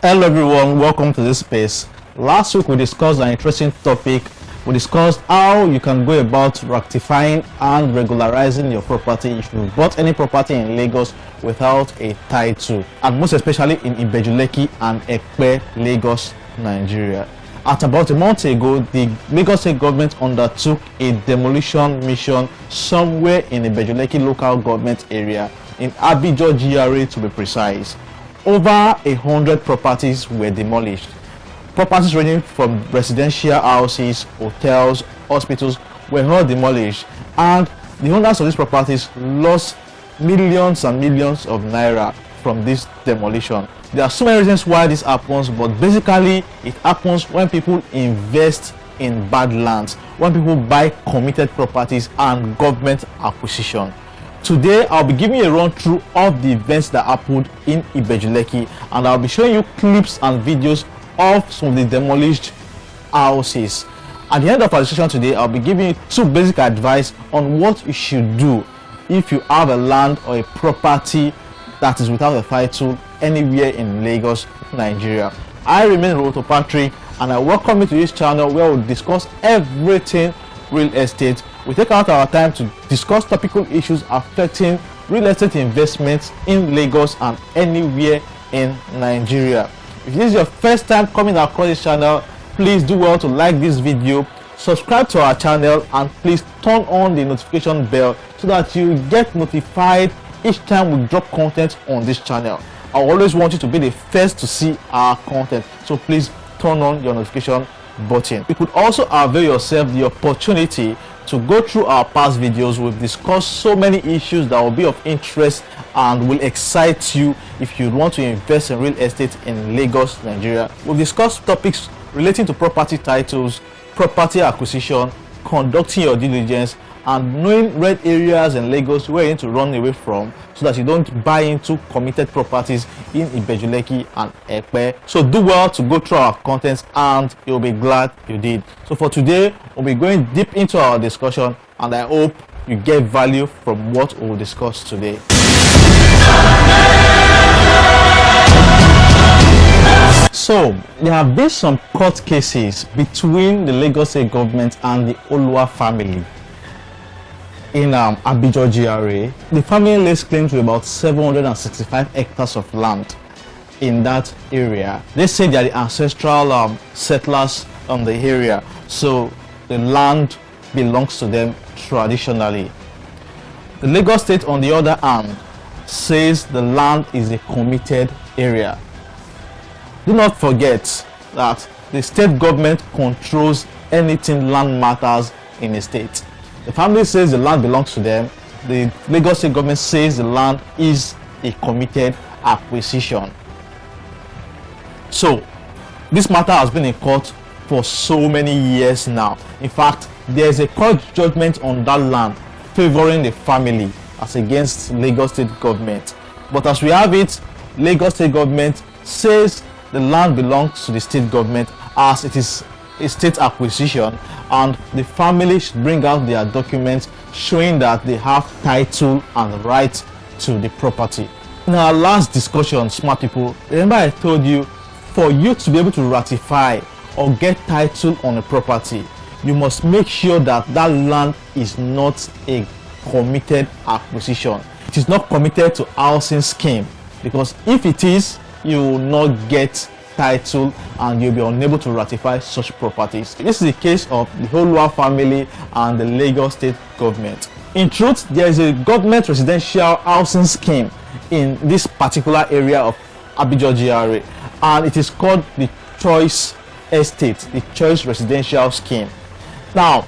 Hello everyone, welcome to this space. Last week we discussed an interesting topic. We discussed how you can go about rectifying and regularizing your property if you bought any property in Lagos without a title, and most especially in Ibeju-Lekki and Epe, Lagos, Nigeria. At about a month ago, the Lagos State government undertook a demolition mission somewhere in Ibeju-Lekki local government area, in Abijo GRA to be precise. Over 100 properties were demolished. Properties ranging from residential houses, hotels, hospitals were all demolished, and the owners of these properties lost millions and millions of naira from this demolition. There are so many reasons why this happens, but basically it happens when people invest in bad lands, when people buy committed properties and government acquisition. Today I'll be giving you a run through of the events that happened in Ibeju-Lekki, and I'll be showing you clips and videos of some of the demolished houses. At the end of our discussion today, I'll be giving you two basic advice on what you should do if you have a land or a property that is without a title anywhere in Lagos, Nigeria. I remain Roto Patrick, and I welcome you to this channel where we'll discuss everything real estate. We take out our time to discuss topical issues affecting real estate investments in Lagos and anywhere in Nigeria. If this is your first time coming across this channel, please do well to like this video, subscribe to our channel, and please turn on the notification bell so that you get notified each time we drop content on this channel. I always want you to be the first to see our content, so please turn on your notification button. You could also avail yourself the opportunity to go through our past videos. We've discussed so many issues that will be of interest and will excite you if you want to invest in real estate in Lagos, Nigeria. We've discussed topics relating to property titles, property acquisition, conducting your due diligence, and knowing red areas in Lagos where you need to run away from so that you don't buy into committed properties in Ibeju-Lekki and Epe. So do well to go through our contents, and you'll be glad you did. So for today, we'll be going deep into our discussion, and I hope you get value from what we'll discuss today. So there have been some court cases between the Lagos State government and the Oluwa family in Abijo GRA. The family lays claim to about 765 hectares of land in that area. They say they are the ancestral settlers on the area, so the land belongs to them traditionally. The Lagos State, on the other hand, says the land is a committed area. Do not forget that the state government controls anything land matters in a state. The family says the land belongs to them. The Lagos State government says the land is a committed acquisition. So this matter has been in court for so many years now. In fact, there is a court judgment on that land favoring the family as against Lagos State government. But as we have it, Lagos State government says the land belongs to the state government as it is a state acquisition, and the family should bring out their documents showing that they have title and right to the property. In our last discussion, smart people, remember I told you, for you to be able to ratify or get title on a property, you must make sure that that land is not a committed acquisition. It is not committed to housing scheme, because if it is, you will not get title and you'll be unable to ratify such properties. This is the case of the Oluwa family and the Lagos State government. In truth, there is a government residential housing scheme in this particular area of Abijo GRA, and it is called the Choice Estate, the Choice Residential Scheme. Now,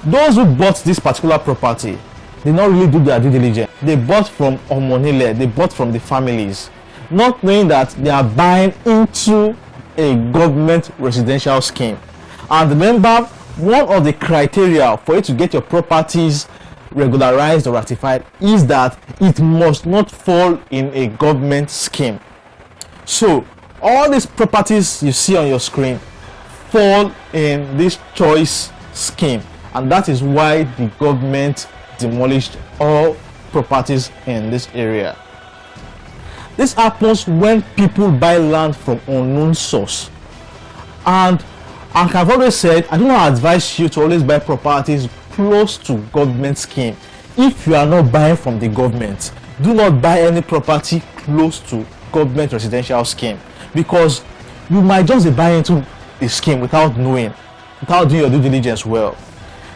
those who bought this particular property did not really do their due diligence. They bought from Omoniles, they bought from the families, not knowing that they are buying into a government residential scheme. And remember, one of the criteria for you to get your properties regularized or ratified is that it must not fall in a government scheme. So all these properties you see on your screen fall in this choice scheme, and that is why the government demolished all properties in this area. This happens when people buy land from unknown source. And I've always said, I do not advise you to always buy properties close to government scheme. If you are not buying from the government, do not buy any property close to government residential scheme, because you might just be buying into a scheme without knowing, without doing your due diligence well.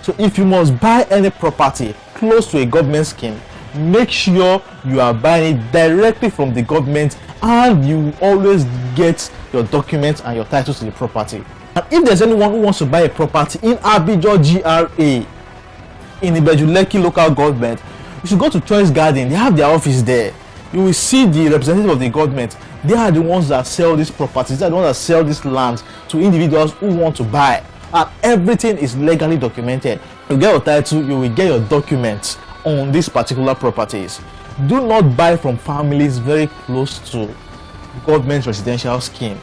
So if you must buy any property close to a government scheme, make sure you are buying it directly from the government, and you always get your documents and your titles to the property. And if there's anyone who wants to buy a property in Abijo GRA in Ibeju-Lekki local government, you should go to Choice Garden. They have their office there. You will see the representative of the government. They are the ones that sell these properties. They are the ones that sell these lands to individuals who want to buy. And everything is legally documented. You get your title, you will get your documents on these particular properties. Do not buy from families very close to government residential scheme.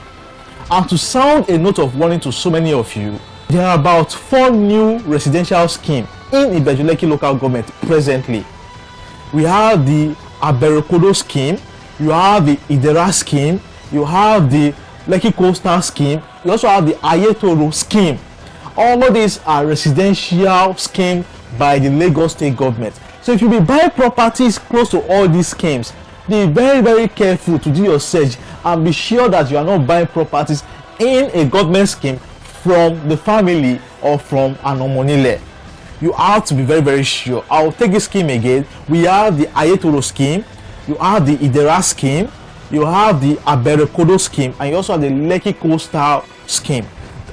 And to sound a note of warning to so many of you, there are about 4 new residential schemes in Ibeju-Lekki local government presently. We have the Aberekodo scheme, you have the Idera scheme, you have the Lekki Coastal scheme, you also have the Ayetoro scheme. All of these are residential schemes by the Lagos state government. So if you be buying properties close to all these schemes, be very, very careful to do your search and be sure that you are not buying properties in a government scheme from the family or from an Omonile. You have to be very, very sure. I'll take this scheme again. We have the Ayetoro scheme, you have the Idera scheme, you have the Aberekodo scheme, and you also have the Lekki Coastal scheme.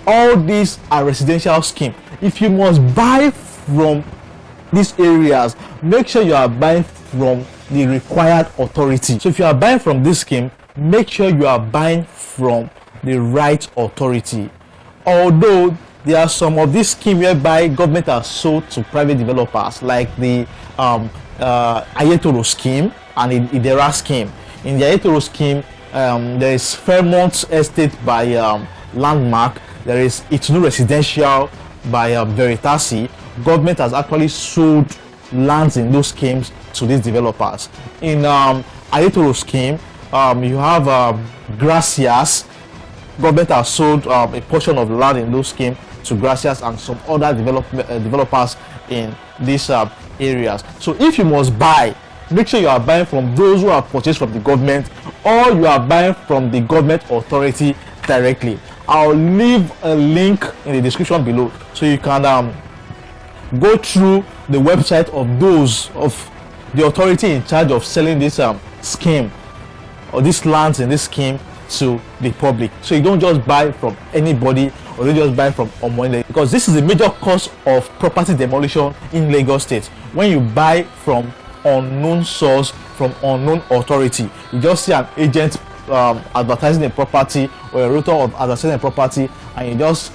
All these are residential schemes. If you must buy from these areas, make sure you are buying from the required authority. So if you are buying from this scheme, make sure you are buying from the right authority. Although there are some of these schemes whereby government has sold to private developers, like the Ayetoro scheme and the Idera scheme. In the Ayetoro scheme, there is Fairmont Estate by Landmark, there is Itunu Residential by Veritasi. Government has actually sold lands in those schemes to these developers. In Ayetoro scheme, you have Gracias. Government has sold a portion of land in those schemes to Gracias and some other developers in these areas. So if you must buy, make sure you are buying from those who have purchased from the government, or you are buying from the government authority directly. I'll leave a link in the description below so you can go through the website of those of the authority in charge of selling this scheme or these lands in this scheme to the public. So you don't just buy from anybody, or you just buy from Omoniles, because this is a major cause of property demolition in Lagos State. When you buy from unknown source, from unknown authority, you just see an agent advertising a property, or a realtor of advertising a property, and you just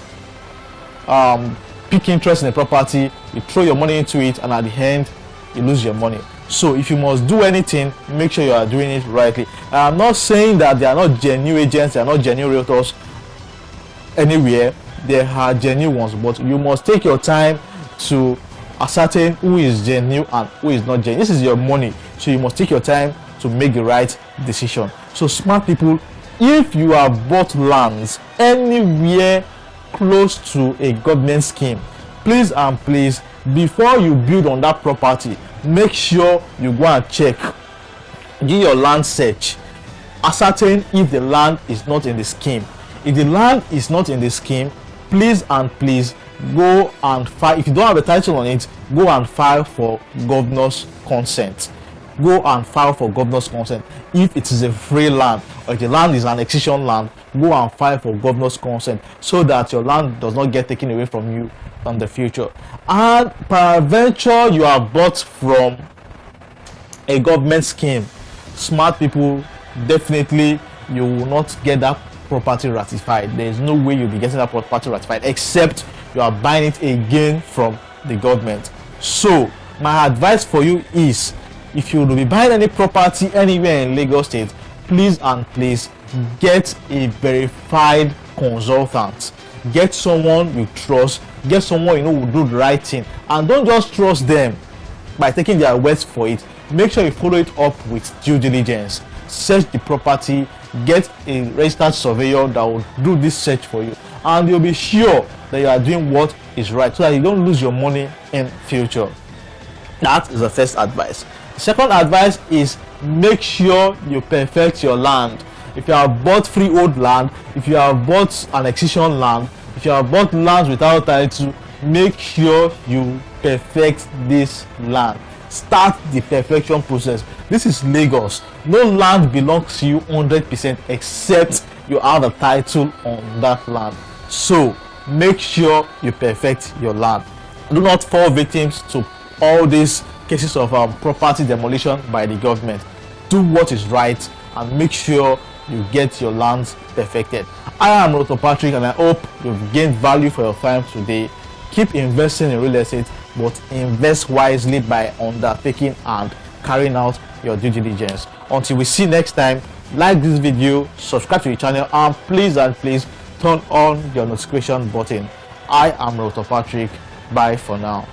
pick interest in the property, you throw your money into it, and at the end you lose your money. So if you must do anything, make sure you are doing it rightly. I'm not saying that they are not genuine agents, they are not genuine realtors anywhere. There are genuine ones, but you must take your time to ascertain who is genuine and who is not genuine. This is your money, so you must take your time to make the right decision. So smart people, if you have bought lands anywhere close to a government scheme, please and please, before you build on that property, make sure you go and check, do your land search, ascertain if the land is not in the scheme. If the land is not in the scheme, please and please go and file. If you don't have a title on it, go and file for governor's consent. Go and file for governor's consent. If it is a free land, or if the land is an excision land, go and file for governor's consent, so that your land does not get taken away from you in the future. And peradventure you have bought from a government scheme, smart people, definitely you will not get that property ratified. There is no way you'll be getting that property ratified except you are buying it again from the government. So my advice for you is, if you will be buying any property anywhere in Lagos State, please and please get a verified consultant. Get someone you trust, get someone you know will do the right thing, and don't just trust them by taking their words for it. Make sure you follow it up with due diligence. search the property, get a registered surveyor that will do this search for you, and you'll be sure that you are doing what is right so that you don't lose your money in future. That is the first advice. The second advice is make sure you perfect your land. If you have bought freehold land, if you have bought annexation land, if you have bought lands without title, make sure you perfect this land. Start the perfection process. This is Lagos. No land belongs to you 100% except you have a title on that land. So make sure you perfect your land. Do not fall victims to all these cases of property demolition by the government. Do what is right and make sure you get your lands perfected. I am Dr. Patrick, and I hope you've gained value for your time today. Keep investing in real estate, but invest wisely by undertaking and carrying out your due diligence. Until we see next time, like this video, subscribe to the channel, and please turn on your notification button. I am Dr. Patrick. Bye for now.